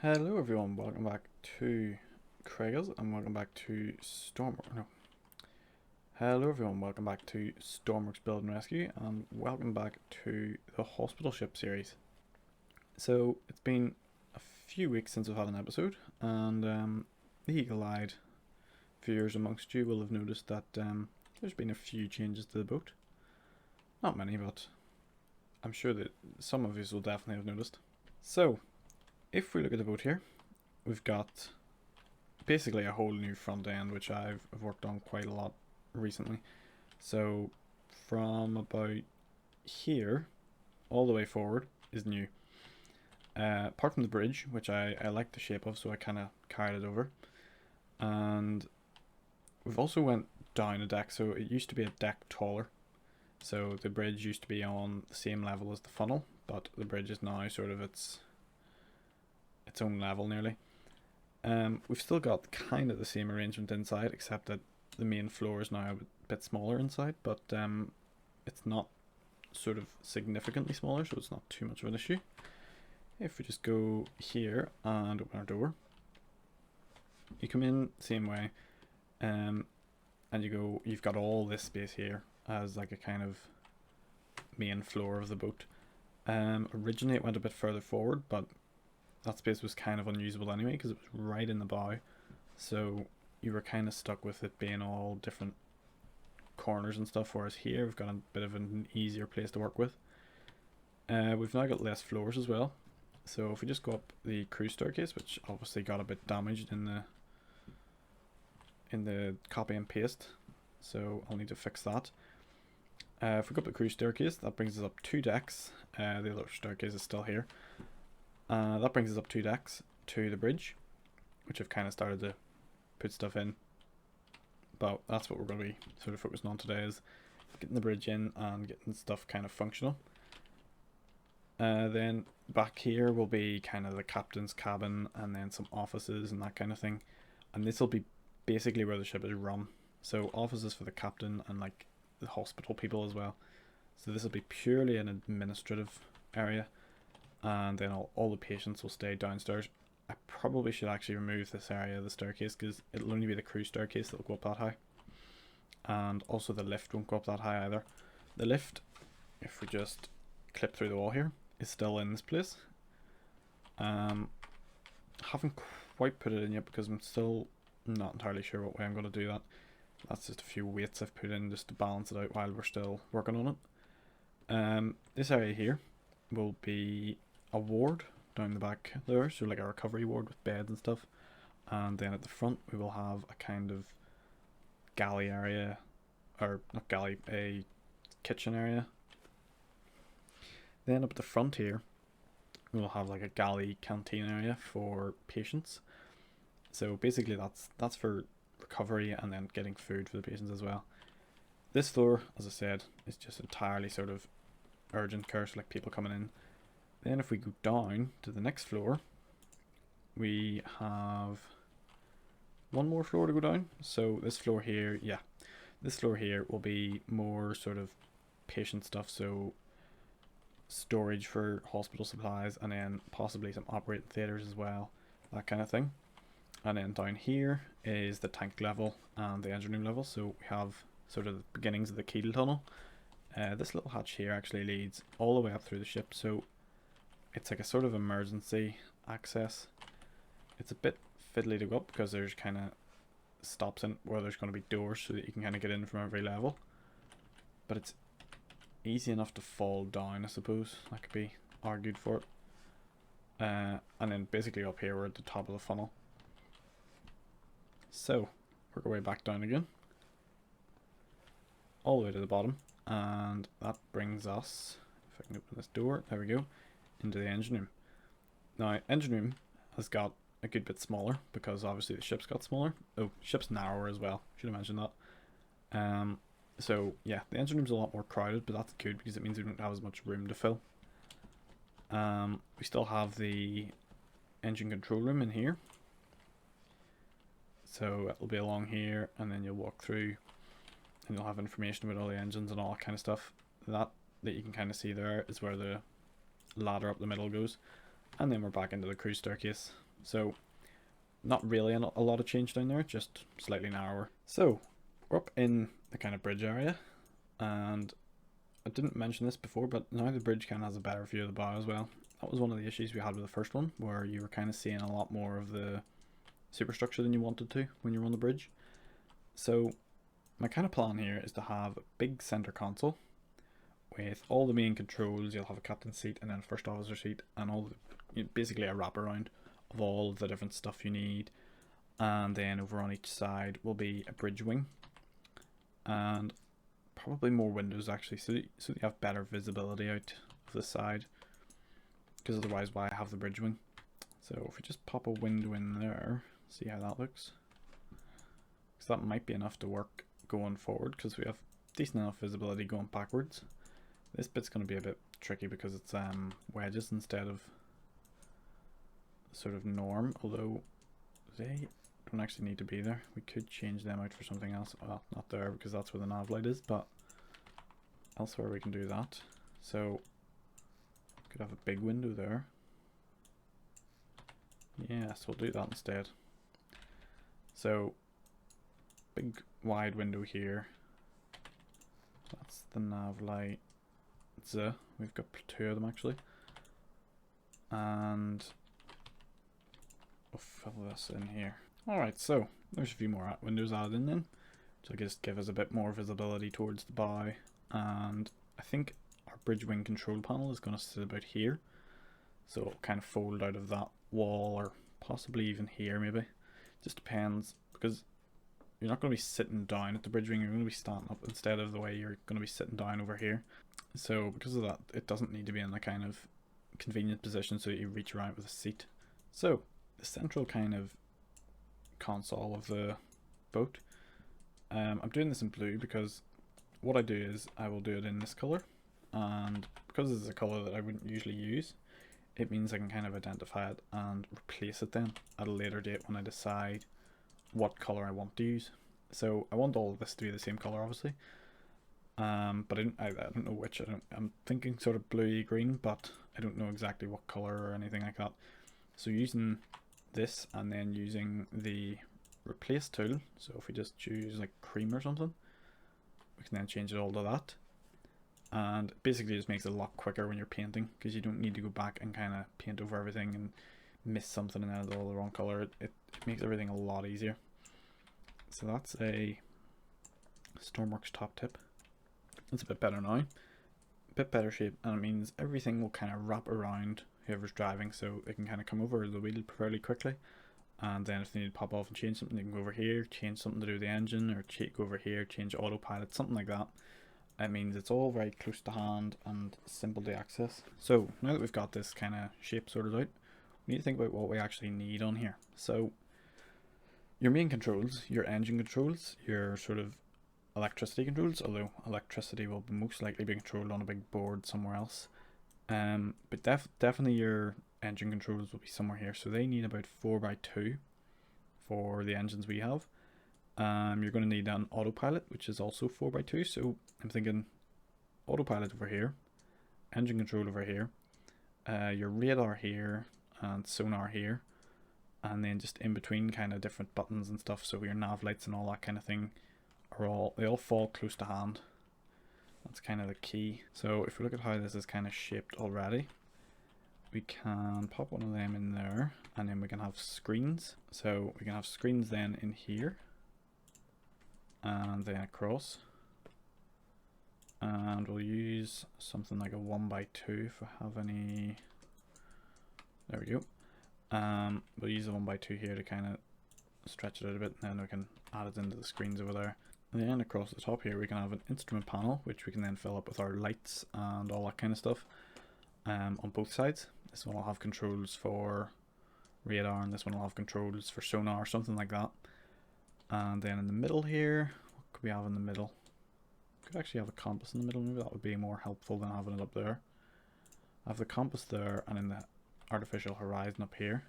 Hello everyone, welcome back to Craig's and welcome back to Hello everyone, welcome back to Stormworks Build and Rescue and welcome back to the Hospital Ship series. So it's been a few weeks since we've had an episode, and the eagle-eyed viewers amongst you will have noticed that there's been a few changes to the boat. Not many, but I'm sure that some of you will definitely have noticed. So if we look at the boat here, we've got basically a whole new front end, which I've worked on quite a lot recently. So from about here all the way forward is new. Apart from the bridge, which I like the shape of, so I kind of carried it over. And we've also went down a deck, so it used to be a deck taller. So the bridge used to be on the same level as the funnel, but the bridge is now sort of its own level nearly. We've still got kind of the same arrangement inside, except that the main floor is now a bit smaller inside, but it's not sort of significantly smaller, so it's not too much of an issue. If we just go here and open our door, you come in same way, and you've got all this space here as like a kind of main floor of the boat. Originally it went a bit further forward, but that space was kind of unusable anyway because it was right in the bow, so you were kind of stuck with it being all different corners and stuff, whereas here we've got a bit of an easier place to work with. We've now got less floors as well, so if we just go up the crew staircase, which obviously got a bit damaged in the copy and paste, so I'll need to fix that. If we go up the crew staircase, that brings us up 2 decks. The other staircase is still here. That brings us up 2 decks to the bridge, which I've kind of started to put stuff in, but that's what we're going to be sort of focusing on today, is getting the bridge in and getting stuff kind of functional. Then back here will be kind of the captain's cabin and then some offices and that kind of thing, and this will be basically where the ship is run, so offices for the captain and like the hospital people as well. So this will be purely an administrative area, and then all the patients will stay downstairs. I probably should actually remove this area of the staircase because it'll only be the crew staircase that will go up that high, and also the lift won't go up that high either. The lift, if we just clip through the wall here, is still in this place. Haven't quite put it in yet because I'm still not entirely sure what way I'm going to do that. That's just a few weights I've put in just to balance it out while we're still working on it. This area here will be a ward down the back there, so like a recovery ward with beds and stuff, and then at the front we will have a kind of galley area, or not galley, a kitchen area. Then up at the front here we'll have like a galley canteen area for patients, so basically that's for recovery and then getting food for the patients as well. This floor, as I said, is just entirely sort of urgent care, so like people coming in. Then if we go down to the next floor, we have one more floor to go down. So this floor here, this floor here will be more sort of patient stuff, so storage for hospital supplies, and then possibly some operating theatres as well, that kind of thing. And then down here is the tank level and the engine room level, so we have sort of the beginnings of the Keel Tunnel. This little hatch here actually leads all the way up through the ship, so it's like a sort of emergency access. It's a bit fiddly to go up because there's kind of stops in where there's going to be doors so that you can kind of get in from every level, but it's easy enough to fall down, I suppose. That could be argued for it. and then basically up here we're at the top of the funnel. So work our way back down again, all the way to the bottom, and that brings us, if I can open this door, there we go, into the engine room. Now engine room has got a good bit smaller because obviously the ship's got smaller. Oh, ship's narrower as well, should have mentioned that. So yeah, the engine room's a lot more crowded, but that's good because it means we don't have as much room to fill. We still have the engine control room in here, so it'll be along here, and then you'll walk through and you'll have information about all the engines and all that kind of stuff. That you can kind of see there is where the ladder up the middle goes, and then we're back into the cruise staircase. So not really a lot of change down there, just slightly narrower. So we're up in the kind of bridge area, and I didn't mention this before, but now the bridge kind of has a better view of the bow as well. That was one of the issues we had with the first one, where you were kind of seeing a lot more of the superstructure than you wanted to when you were on the bridge. So my kind of plan here is to have a big center console with all the main controls. You'll have a captain's seat and then a first officer seat, and all basically a wraparound of all of the different stuff you need. And then over on each side will be a bridge wing, and probably more windows actually, so you have better visibility out of the side, because otherwise why have the bridge wing? So if we just pop a window in there, see how that looks, because that might be enough to work going forward, because we have decent enough visibility going backwards. This bit's going to be a bit tricky because it's wedges instead of sort of norm, although they don't actually need to be there. We could change them out for something else. Well, not there because that's where the nav light is, but elsewhere we can do that. So could have a big window there. Yes, we'll do that instead. So big wide window here. That's the nav light. We've got two of them actually, and we'll fill this in here. Alright, so there's a few more windows added in then, to just give us a bit more visibility towards the bow. And I think our bridge wing control panel is going to sit about here, so it'll kind of fold out of that wall, or possibly even here maybe. Just depends, because you're not going to be sitting down at the bridge wing, you're going to be standing up instead of the way you're going to be sitting down over here. So because of that, it doesn't need to be in a kind of convenient position so that you reach around with a seat. So the central kind of console of the boat, I'm doing this in blue because what I do is I will do it in this color, and because this is a color that I wouldn't usually use, it means I can kind of identify it and replace it then at a later date when I decide what color I want to use. So I want all of this to be the same color obviously, but I don't know which. I'm thinking sort of bluey green, but I don't know exactly what color or anything like that. So using this and then using the replace tool, so if we just choose like cream or something, we can then change it all to that, and basically it just makes it a lot quicker when you're painting, because you don't need to go back and kind of paint over everything and miss something and then it's all the wrong color. It makes everything a lot easier. So that's a Stormworks top tip. It's a bit better now, a bit better shape, and it means everything will kind of wrap around whoever's driving, so they can kind of come over the wheel fairly quickly, and then if they need to pop off and change something, they can go over here, change something to do with the engine, or go over here, change autopilot, something like that. It means it's all very close to hand and simple to access. So now that we've got this kind of shape sorted out, we need to think about what we actually need on here. So your main controls, your engine controls, your sort of electricity controls, although electricity will most likely be controlled on a big board somewhere else, but definitely your engine controls will be somewhere here, so they need about 4x2 for the engines we have. You're going to need an autopilot, which is also 4x2, so I'm thinking autopilot over here, engine control over here, your radar here and sonar here, and then just in between kind of different buttons and stuff, so your nav lights and all that kind of thing they all fall close to hand. That's kind of the key. So if we look at how this is kind of shaped already, we can pop one of them in there, and then we can have screens. So we can have screens then in here, and then across, and we'll use something like a 1x2 if we have any There we go. We'll use the 1x2 here to kind of stretch it out a bit, and then we can add it into the screens over there. And then across the top here we can have an instrument panel, which we can then fill up with our lights and all that kind of stuff on both sides. This one will have controls for radar, and this one will have controls for sonar or something like that. And then in the middle here, what could we have in the middle? Could actually have a compass in the middle. Maybe that would be more helpful than having it up there. I have the compass there, and in the artificial horizon up here.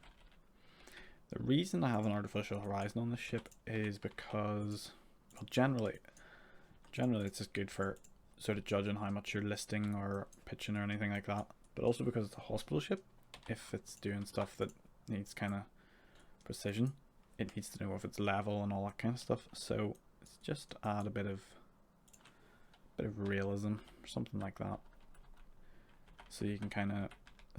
The reason I have an artificial horizon on this ship is because, well, generally it's just good for sort of judging how much you're listing or pitching or anything like that, but also because it's a hospital ship. If it's doing stuff that needs kind of precision, it needs to know if it's level and all that kind of stuff. So it's just add a bit of realism or something like that, so you can kind of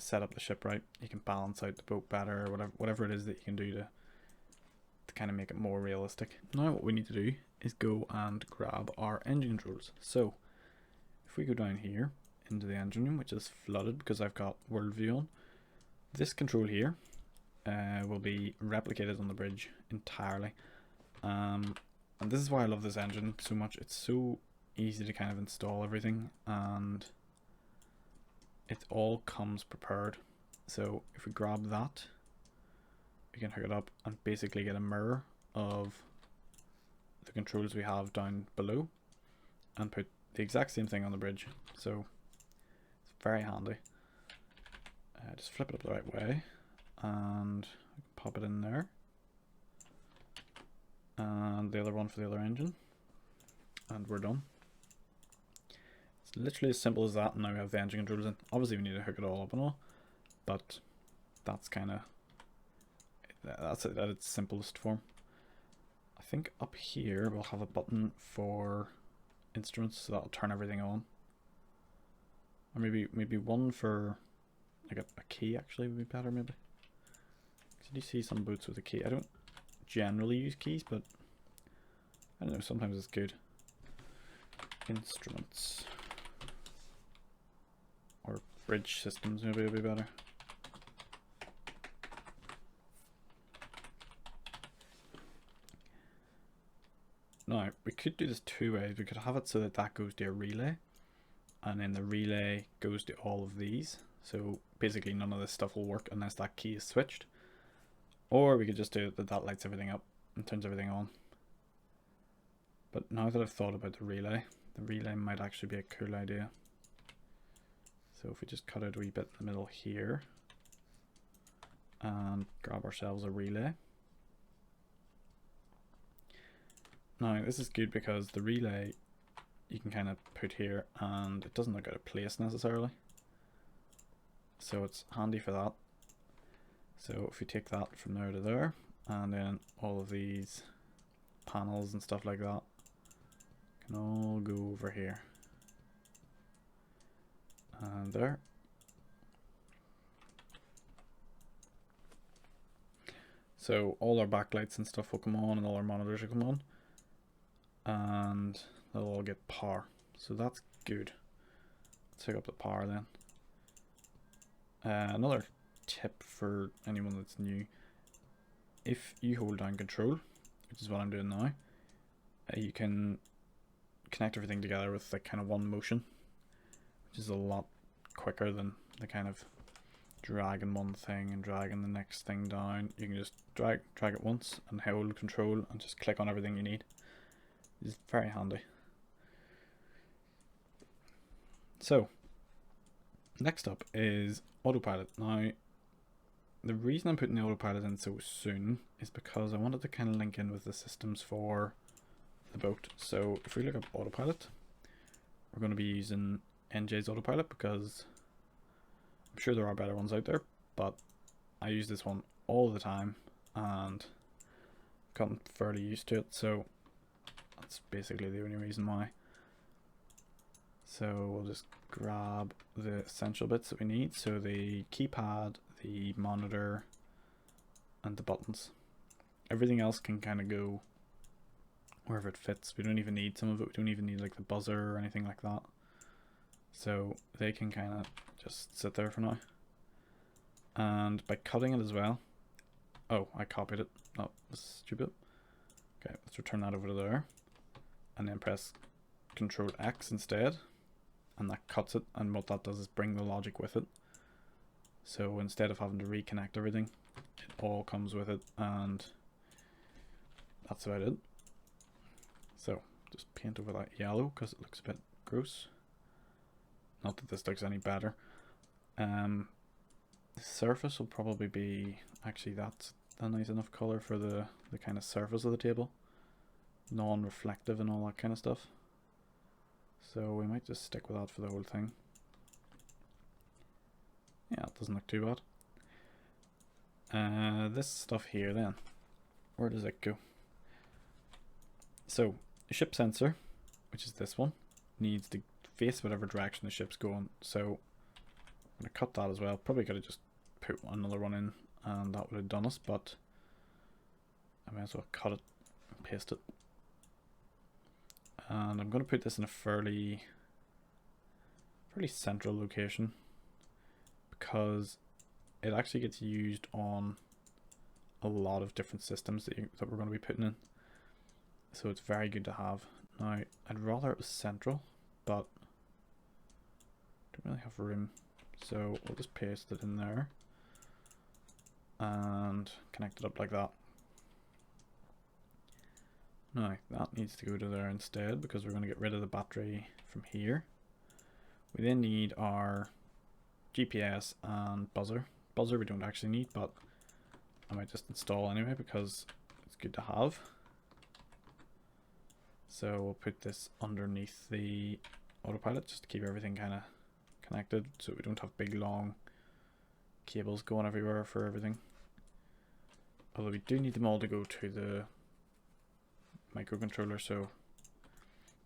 set up the ship right. You can balance out the boat better, or whatever it is that you can do to kind of make it more realistic. Now what we need to do is go and grab our engine controls. So if we go down here into the engine room, which is flooded because I've got world view on, this control here will be replicated on the bridge entirely. And this is why I love this engine so much. It's so easy to kind of install everything, and it all comes prepared. So if we grab that, we can hook it up and basically get a mirror of the controls we have down below and put the exact same thing on the bridge. So it's very handy. Just flip it up the right way and pop it in there, and the other one for the other engine, and we're done. It's literally as simple as that, and now we have the engine controls in. Obviously we need to hook it all up and all, but that's kind of, that's it at its simplest form. I think up here we'll have a button for instruments, so that'll turn everything on. Or maybe one for like a key actually would be better maybe. Because you see some boats with a key. I don't generally use keys, but I don't know, sometimes it's good. Instruments. Or bridge systems maybe would be better. Now, we could do this two ways. We could have it so that that goes to a relay, and then the relay goes to all of these. So basically none of this stuff will work unless that key is switched. Or we could just do it that lights everything up and turns everything on. But now that I've thought about the relay might actually be a cool idea. So if we just cut out a wee bit in the middle here and grab ourselves a relay. Now this is good because the relay you can kind of put here and it doesn't look out of place necessarily. So it's handy for that. So if we take that from there to there, and then all of these panels and stuff like that can all go over here. And there. So all our backlights and stuff will come on, and all our monitors will come on, and they'll all get power. So that's good. Let's hook up the power then. Another tip for anyone that's new: if you hold down control, which is what I'm doing now, you can connect everything together with like kind of one motion, which is a lot quicker than the kind of dragging one thing and dragging the next thing down. You can just drag it once and hold control and just click on everything you need. It's very handy. So next up is Autopilot. Now the reason I'm putting the Autopilot in so soon is because I wanted to kind of link in with the systems for the boat. So if we look up Autopilot, we're going to be using NJ's Autopilot because I'm sure there are better ones out there, but I use this one all the time and gotten fairly used to it, so that's basically the only reason why. So we'll just grab the essential bits that we need, so the keypad, the monitor, and the buttons. Everything else can kind of go wherever it fits. We don't even need some of it. We don't even need like the buzzer or anything like that. So they can kind of just sit there for now. And by cutting it as well, oh, I copied it, that was stupid. Okay, let's return that over to there, and then press Control X instead, and that cuts it, and what that does is bring the logic with it. So instead of having to reconnect everything, it all comes with it, and that's about it. So just paint over that yellow because it looks a bit gross. Not that this looks any better. The surface will probably be, actually that's a nice enough color for the kind of surface of the table. Non-reflective and all that kind of stuff. So we might just stick with that for the whole thing. Yeah, it doesn't look too bad. This stuff here then, where does it go? So the ship sensor, which is this one, needs to face whatever direction the ship's going. So I'm going to cut that as well. Probably could have just put another one in and that would have done us, but I might as well cut it and paste it. And I'm going to put this in a fairly central location because it actually gets used on a lot of different systems that we're going to be putting in. So it's very good to have. Now, I'd rather it was central, but don't really have room. So we'll just paste it in there and connect it up like that. Now, that needs to go to there instead because we're going to get rid of the battery from here. We then need our GPS and buzzer. Buzzer we don't actually need, but I might just install anyway because it's good to have. So we'll put this underneath the autopilot just to keep everything kind of connected so we don't have big long cables going everywhere for everything. Although we do need them all to go to the microcontroller, so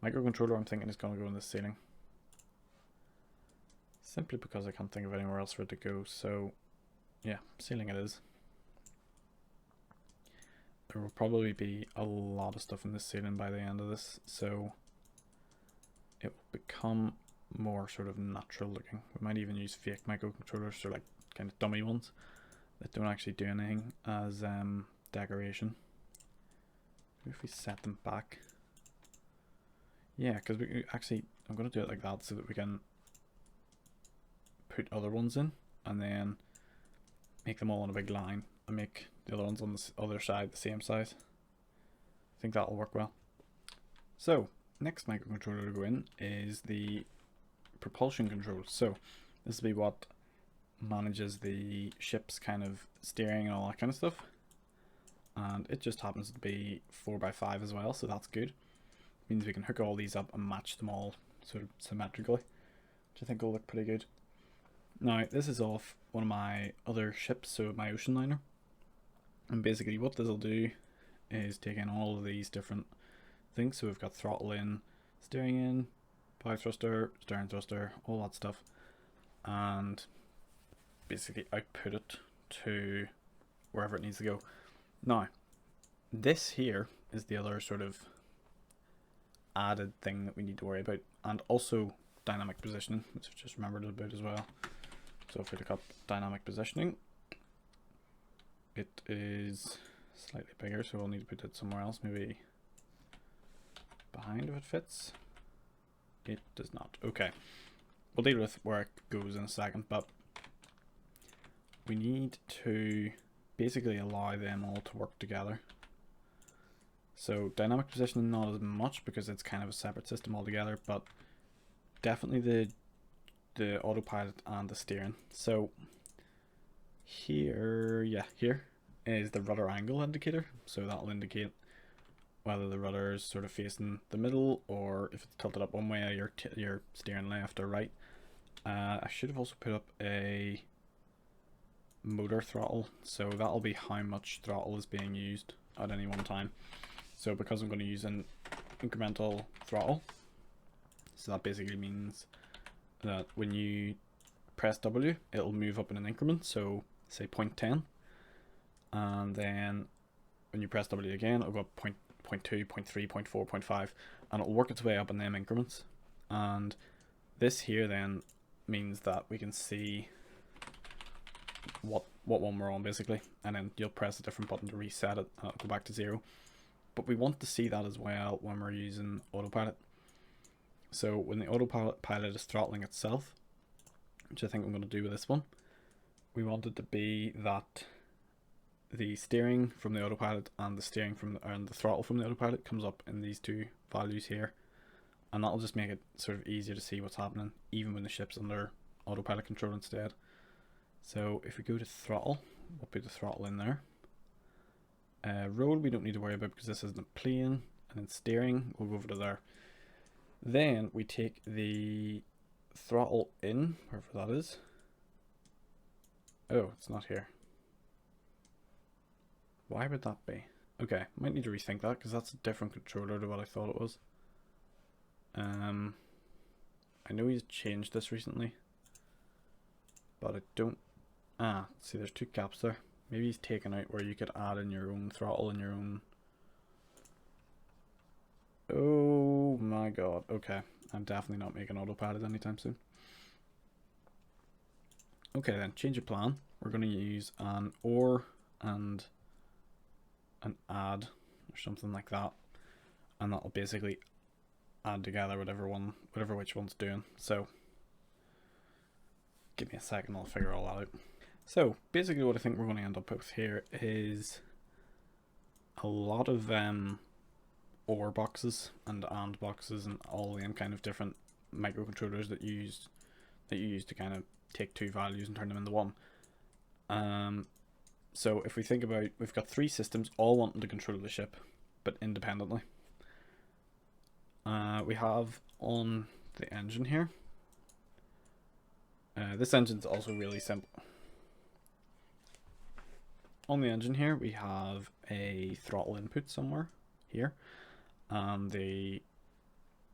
microcontroller I'm thinking is going to go in the ceiling. Simply because I can't think of anywhere else for it to go, so yeah, ceiling it is. There will probably be a lot of stuff in the ceiling by the end of this, so it will become more sort of natural looking. We might even use fake microcontrollers, so like kind of dummy ones that don't actually do anything as decoration. If we set them back, yeah, because we actually, I'm going to do it like that so that we can put other ones in and then make them all in a big line and make the other ones on the other side the same size. I think that'll work well. So next microcontroller to go in is the Propulsion Control. So this will be what manages the ship's kind of steering and all that kind of stuff. And it just happens to be 4x5 as well, so that's good. It means we can hook all these up and match them all sort of symmetrically, which I think will look pretty good. Now this is off one of my other ships, so my ocean liner. And basically what this will do is take in all of these different things. So we've got throttle in, steering in, power thruster, stern thruster, all that stuff. And basically output it to wherever it needs to go. Now, this here is the other sort of added thing that we need to worry about, and also dynamic positioning, which I've just remembered about as well. So if we look up dynamic positioning, it is slightly bigger, so we'll need to put it somewhere else, maybe behind if it fits. It does not. Okay, we'll deal with where it goes in a second, but we need to basically allow them all to work together. So dynamic positioning not as much because it's kind of a separate system altogether, but definitely the autopilot and the steering. So here, yeah, here is the rudder angle indicator. So that'll indicate whether the rudder is sort of facing the middle or if it's tilted up one way, you're steering left or right. I should have also put up a motor throttle, so that'll be how much throttle is being used at any one time. So because I'm going to use an incremental throttle, so that basically means that when you press W, it'll move up in an increment, so say 0.10, and then when you press W again, it'll go up 0.2, 0.3, 0.4, 0.5, and it'll work its way up in them increments. And this here then means that we can see what one we're on basically, and then you'll press a different button to reset it and it'll go back to 0. But we want to see that as well when we're using autopilot. So when the autopilot is throttling itself, which I think I'm going to do with this one, we want it to be that the steering from the autopilot and the steering from the throttle from the autopilot comes up in these two values here, and that'll just make it sort of easier to see what's happening even when the ship's under autopilot control instead. So if we go to throttle, we'll put the throttle in there. Roll we don't need to worry about because this isn't a plane, and then steering we'll go over to there. Then we take the throttle in, wherever that is. Oh, it's not here. Why would that be? Okay, might need to rethink that because that's a different controller to what I thought it was. I know he's changed this recently, but I don't. See, there's two caps there. Maybe he's taken out where you could add in your own throttle and your own. Oh my god. Okay, I'm definitely not making autopilot anytime soon. Okay then, change of plan. We're going to use an OR and an add or something like that, and that'll basically add together whatever which one's doing. So give me a second, I'll figure all that out. So basically what I think we're going to end up with here is a lot of OR boxes and AND boxes and all them kind of different microcontrollers that you use to kind of take two values and turn them into one. So if we think about, we've got three systems all wanting to control the ship, but independently. We have on the engine here. This engine's also really simple. On the engine here, we have a throttle input somewhere here, and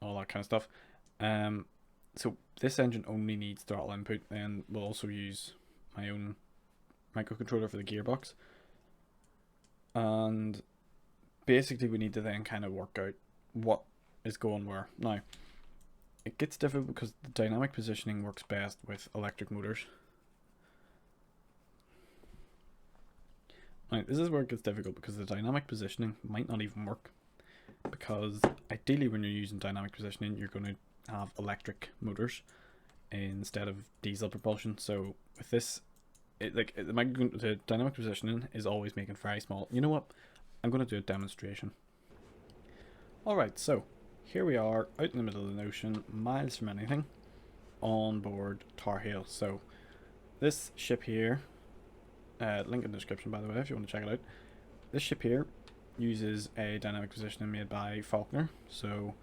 all that kind of stuff. So this engine only needs throttle input, and we'll also use my own microcontroller for the gearbox. And basically we need to then kind of work out what is going where. Now, it gets difficult because the dynamic positioning works best with electric motors. Now, this is where it gets difficult because the dynamic positioning might not even work, because ideally when you're using dynamic positioning you're going to have electric motors instead of diesel propulsion. So with this, the dynamic positioning is always making very small. You know what? I'm going to do a demonstration. Alright, so here we are out in the middle of the ocean, miles from anything, on board Tar Heel. So this ship here, link in the description by the way if you want to check it out. This ship here uses a dynamic positioning made by Faulkner. So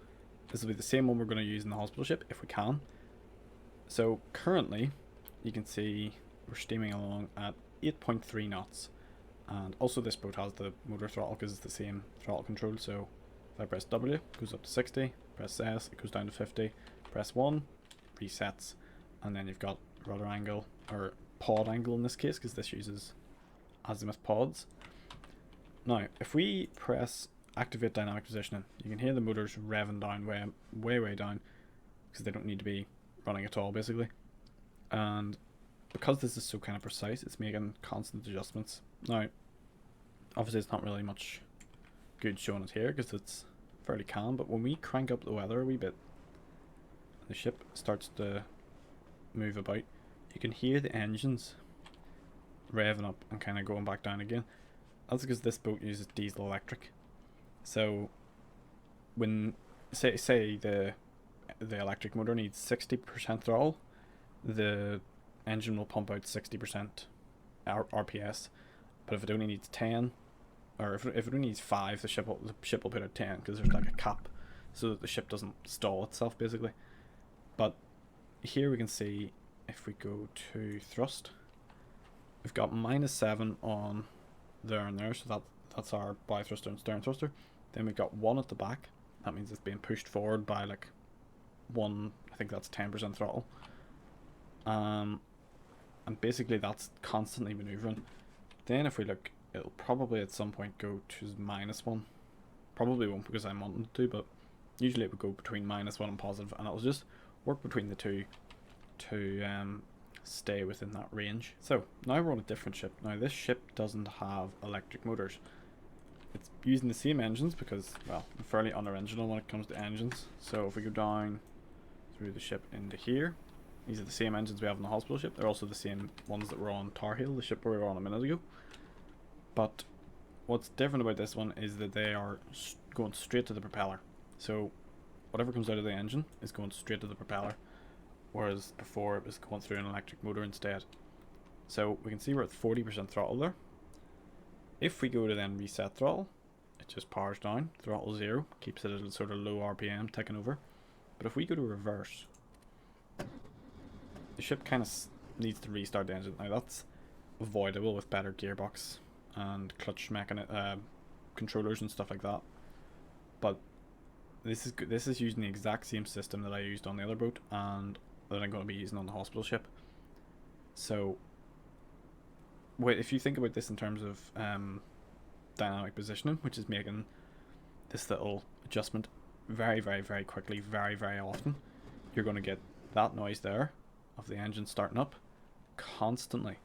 this will be the same one we're going to use in the hospital ship if we can. So currently you can see we're steaming along at 8.3 knots, and also this boat has the motor throttle because it's the same throttle control. So if I press W, it goes up to 60, press S, it goes down to 50, press 1, resets, and then you've got rudder angle, or pod angle in this case because this uses azimuth pods. Now if we press activate dynamic positioning, you can hear the motors revving down way down because they don't need to be running at all basically. And because this is so kind of precise, it's making constant adjustments. Now obviously it's not really much good showing it here because it's fairly calm, but when we crank up the weather a wee bit, the ship starts to move about, you can hear the engines revving up and kind of going back down again. That's because this boat uses diesel electric. So when say the electric motor needs 60% throttle, the engine will pump out 60% RPS. But if it only needs 10, or if it only needs 5, the ship will put out 10 because there's like a cap so that the ship doesn't stall itself basically. But here we can see if we go to thrust, we've got -7 on there and there, so that's our bow thruster and stern thruster. Then we've got 1 at the back, that means it's being pushed forward by like 1, I think that's 10% throttle. And basically that's constantly maneuvering. Then if we look, it'll probably at some point go to -1. Probably won't because I'm wanting to, but usually it would go between -1 and positive, and it'll just work between the two to stay within that range. So now we're on a different ship. Now this ship doesn't have electric motors. It's using the same engines because, well, I'm fairly unoriginal when it comes to engines. So if we go down through the ship into here, these are the same engines we have on the hospital ship. They're also the same ones that were on Tar Heel, the ship we were on a minute ago. But what's different about this one is that they are going straight to the propeller. So whatever comes out of the engine is going straight to the propeller, whereas before it was going through an electric motor instead. So we can see we're at 40% throttle there. If we go to then reset throttle, it just powers down. Throttle 0 keeps it at a sort of low RPM ticking over. But if we go to reverse, the ship kind of needs to restart the engine. Now that's avoidable with better gearbox and clutch controllers and stuff like that. But this is using the exact same system that I used on the other boat and that I'm going to be using on the hospital ship. So if you think about this in terms of dynamic positioning, which is making this little adjustment very, very, very quickly, very, very often, you're going to get that noise there of the engine starting up constantly,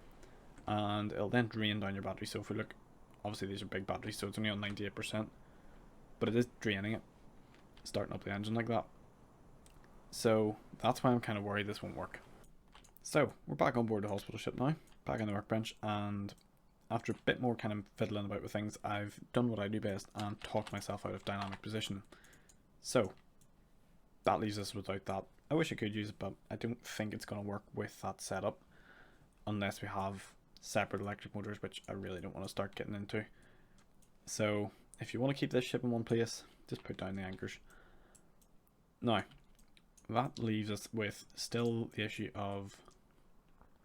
and it'll then drain down your battery. So if we look, obviously these are big batteries, so it's only on 98%, but it is draining it, starting up the engine like that. So that's why I'm kind of worried this won't work. So we're back on board the hospital ship now, back on the workbench, and after a bit more kind of fiddling about with things, I've done what I do best and talked myself out of dynamic position. So that leaves us without that. I wish I could use it, but I don't think it's going to work with that setup unless we have separate electric motors, which I really don't want to start getting into. So if you want to keep this ship in one place, just put down the anchors. Now that leaves us with still the issue of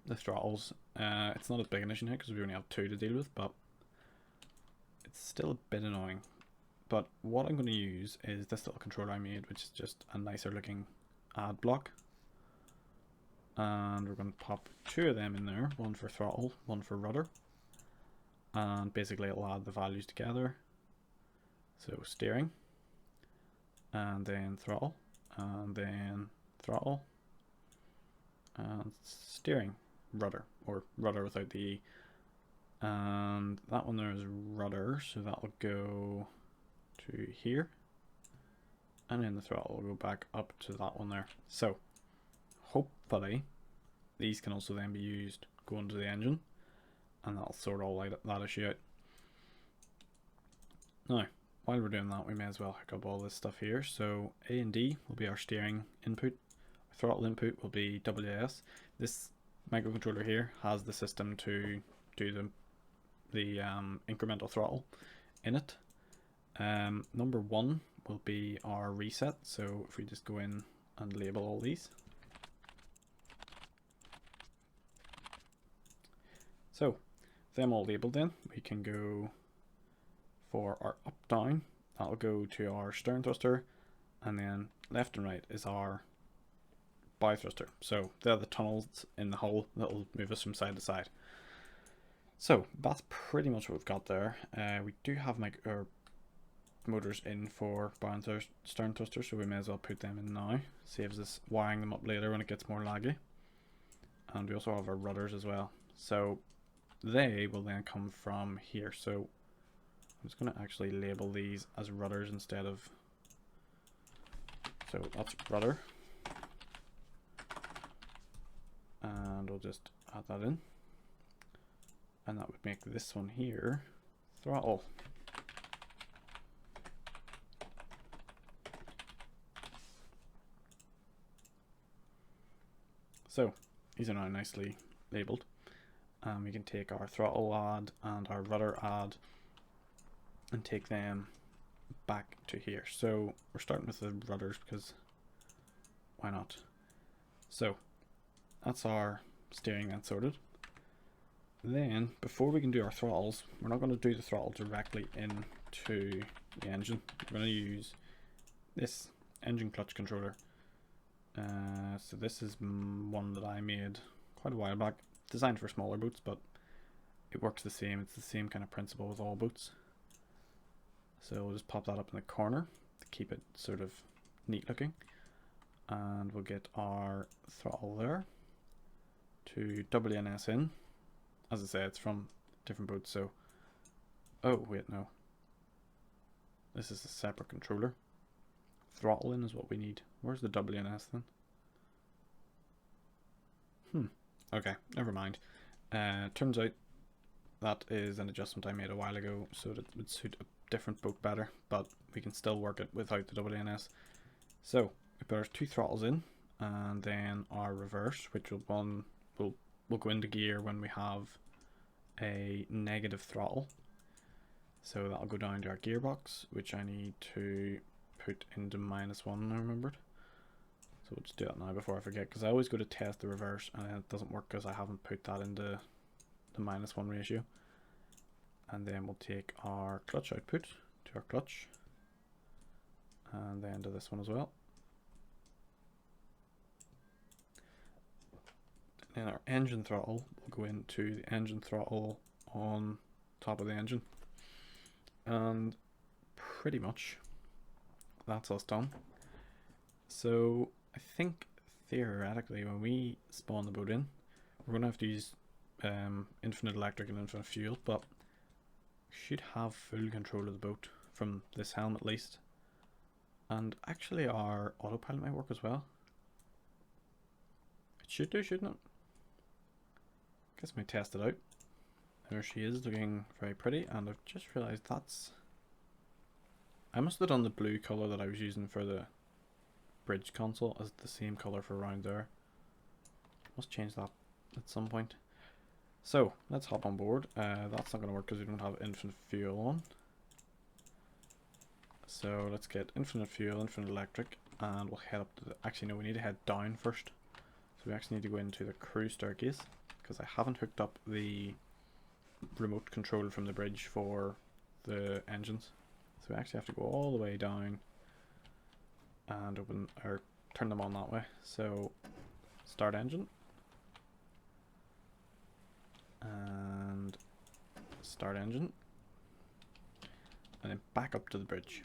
the throttles. It's not as big an issue now because we only have 2 to deal with, but it's still a bit annoying. But what I'm going to use is this little controller I made, which is just a nicer looking add block, and we're going to pop 2 of them in there, one for throttle, one for rudder, and basically it'll add the values together. So steering, and then throttle, and then throttle, and steering, rudder, or rudder without the E, and that one there is rudder, so that'll go to here, and then the throttle will go back up to that one there. So hopefully these can also then be used going to the engine, and that'll sort all that issue out. Now while we're doing that, we may as well hook up all this stuff here. So A and D will be our steering input, our throttle input will be WAS. This microcontroller here has the system to do the incremental throttle in it. Number 1 will be our reset, so if we just go in and label all these. So them all labeled in, we can go for our up down, that'll go to our stern thruster, and then left and right is our bow thruster. So they're the tunnels in the hull that'll move us from side to side. So that's pretty much what we've got there. We do have motors in for bow and stern thruster, so we may as well put them in now. Saves us wiring them up later when it gets more laggy. And we also have our rudders as well, so they will then come from here. So I'm just going to actually label these as rudders instead of, so that's rudder, and we'll just add that in, and that would make this one here throttle. So these are now nicely labeled. We can take our throttle add and our rudder add and take them back to here. So we're starting with the rudders because why not? So that's our steering then sorted. Then before we can do our throttles, we're not going to do the throttle directly into the engine. We're going to use this engine clutch controller. So this is one that I made quite a while back, designed for smaller boats, but it works the same. It's the same kind of principle with all boats. So we'll just pop that up in the corner to keep it sort of neat looking, and we'll get our throttle there to to WNS in. As I say, it's from different boats, so... Oh, wait, no. This is a separate controller. Throttle in is what we need. Where's the WNS then? Okay, never mind. Turns out that is an adjustment I made a while ago so that it would suit a different boat better, but we can still work it without the WNS. So we put our 2 throttles in, and then our reverse, which will go into gear when we have a negative throttle. So that'll go down to our gearbox, which I need to put into -1, I remembered. So we'll just do that now before I forget, because I always go to test the reverse and it doesn't work because I haven't put that into the -1 ratio. And then we'll take our clutch output to our clutch, and then to this one as well. Then our engine throttle will go into the engine throttle on top of the engine. And pretty much that's us done. So I think theoretically when we spawn the boat in, we're going to have to use infinite electric and infinite fuel, but we should have full control of the boat from this helm at least. And actually our autopilot might work as well. It should do, shouldn't it? Guess we test it out. There she is, looking very pretty, and I've just realised that's... I must have done the blue colour that I was using for the bridge console as the same colour for around there. Must change that at some point. So, let's hop on board. That's not going to work because we don't have infinite fuel on. So let's get infinite fuel, infinite electric, and we'll head up to the... Actually no, we need to head down first. So we actually need to go into the crew staircase, because I haven't hooked up the remote control from the bridge for the engines. So we actually have to go all the way down and open or turn them on that way. So start engine and start engine, and then back up to the bridge.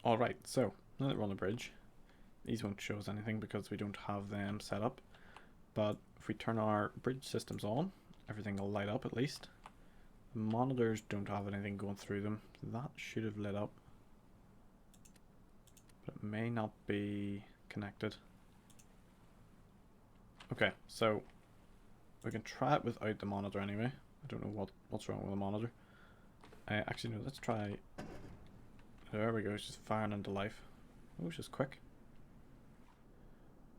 Alright, so now that we're on the bridge, these won't show us anything because we don't have them set up, but if we turn our bridge systems on, everything will light up at least. The monitors don't have anything going through them. That should have lit up, but it may not be connected. Okay, so we can try it without the monitor anyway. I don't know what's wrong with the monitor. Actually no, let's try... There we go, it's just firing into life. Oh, it's just quick.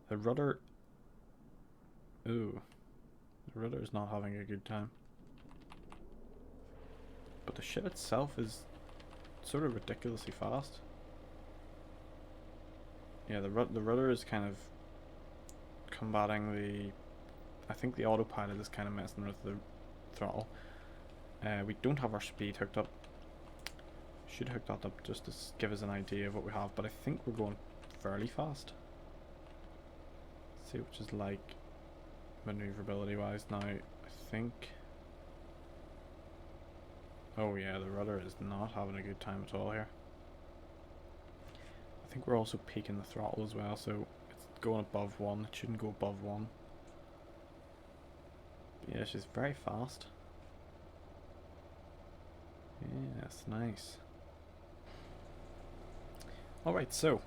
The rudder... Ooh. The rudder is not having a good time. But the ship itself is sort of ridiculously fast. Yeah, the rudder is kind of combating the... I think the autopilot is kind of messing with the throttle. We don't have our speed hooked up. Should hook that up just to give us an idea of what we have, but I think we're going fairly fast. Let's see which is like maneuverability wise now. I think... Oh yeah, the rudder is not having a good time at all here. I think we're also peaking the throttle as well, so it's going above 1. It shouldn't go above 1. But yeah, she's very fast. Yes, nice. Alright, so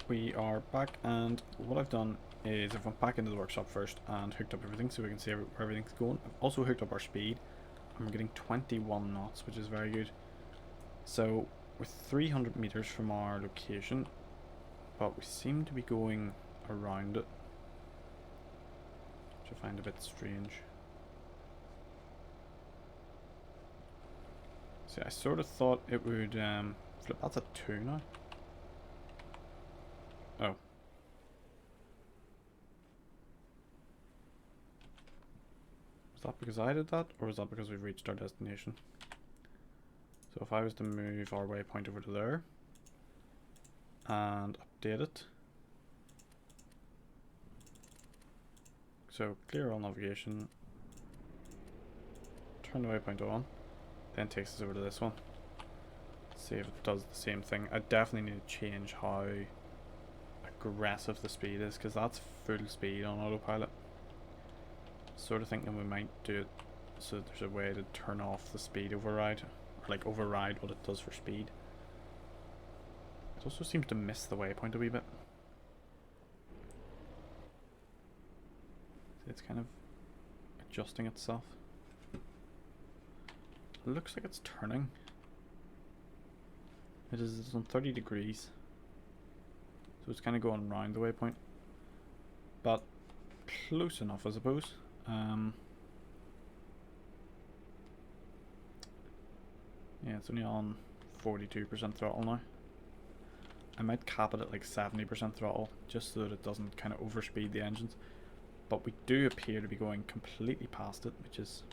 we are back, and what I've done is I've went back into the workshop first and hooked up everything so we can see where everything's going. I've also hooked up our speed. I'm getting 21 knots, which is very good. So we're 300 meters from our location, but we seem to be going around it, which I find a bit strange. See, I sort of thought it would flip. That's a 2 now. Oh. Was that because I did that, or was that because we've reached our destination? So if I was to move our waypoint over to there and update it. So clear all navigation, turn the waypoint on, then takes us over to this one. See if it does the same thing. I definitely need to change how aggressive the speed is, because that's full speed on autopilot. sort of thinking we might do it so that there's a way to turn off the speed override, or like override what it does for speed. It also seems to miss the waypoint a wee bit. It's kind of adjusting itself. It looks like it's turning. It's on 30 degrees. So it's kind of going around the waypoint. But close enough, I suppose. Yeah, it's only on 42% throttle now. I might cap it at like 70% throttle, just so that it doesn't kind of overspeed the engines. But we do appear to be going completely past it, which is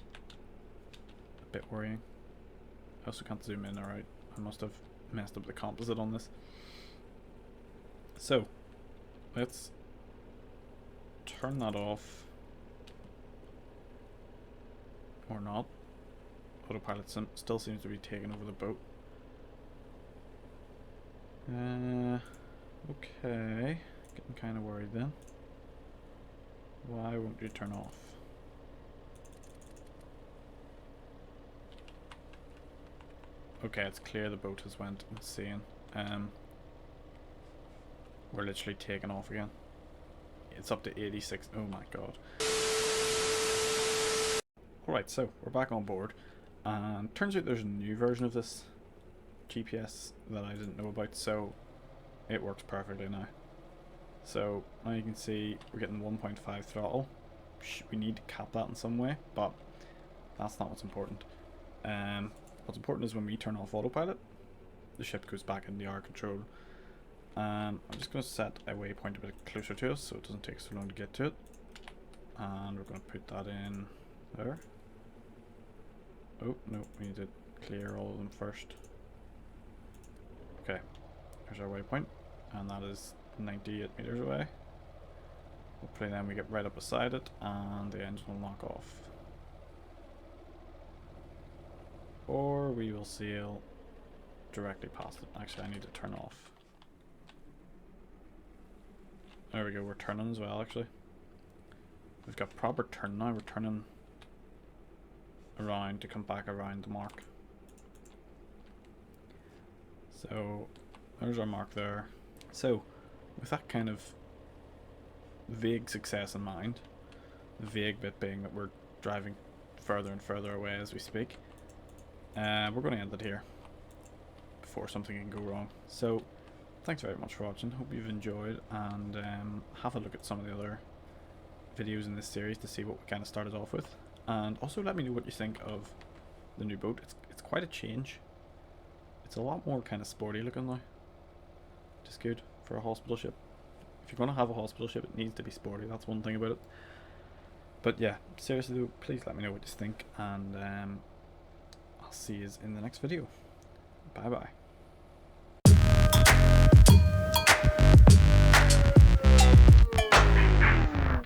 a bit worrying. I also can't zoom in or out. I must have messed up the composite on this. So, let's turn that off. Or not. Autopilot still seems to be taking over the boat. Okay. Getting kind of worried then. Why won't you turn off? Okay, it's clear the boat has went insane. We're literally taking off again. It's up to 86. Oh my god. Alright, so we're back on board. And turns out there's a new version of this GPS that I didn't know about, so it works perfectly now. So now you can see we're getting 1.5 throttle. We need to cap that in some way, but that's not what's important. What's important is when we turn off autopilot, the ship goes back into our control. I'm just going to set a waypoint a bit closer to us so it doesn't take so long to get to it. And we're going to put that in there. Oh, no, we need to clear all of them first. Okay, there's our waypoint, and that is 98 meters away. Hopefully then we get right up beside it and the engine will knock off. Or we will sail directly past it. Actually, I need to turn off. There we go, we're turning as well actually. We've got proper turn now, we're turning around to come back around the mark. So there's our mark there. So with that kind of vague success in mind, the vague bit being that we're driving further and further away as we speak, we're going to end it here before something can go wrong. So thanks very much for watching, hope you've enjoyed, and have a look at some of the other videos in this series to see what we kind of started off with. And also let me know what you think of the new boat. It's quite a change. It's a lot more kind of sporty looking now, which is good for a hospital ship. If you're going to have a hospital ship, it needs to be sporty, that's one thing about it. But yeah, seriously though, please let me know what you think, and I'll see you in the next video. Bye bye.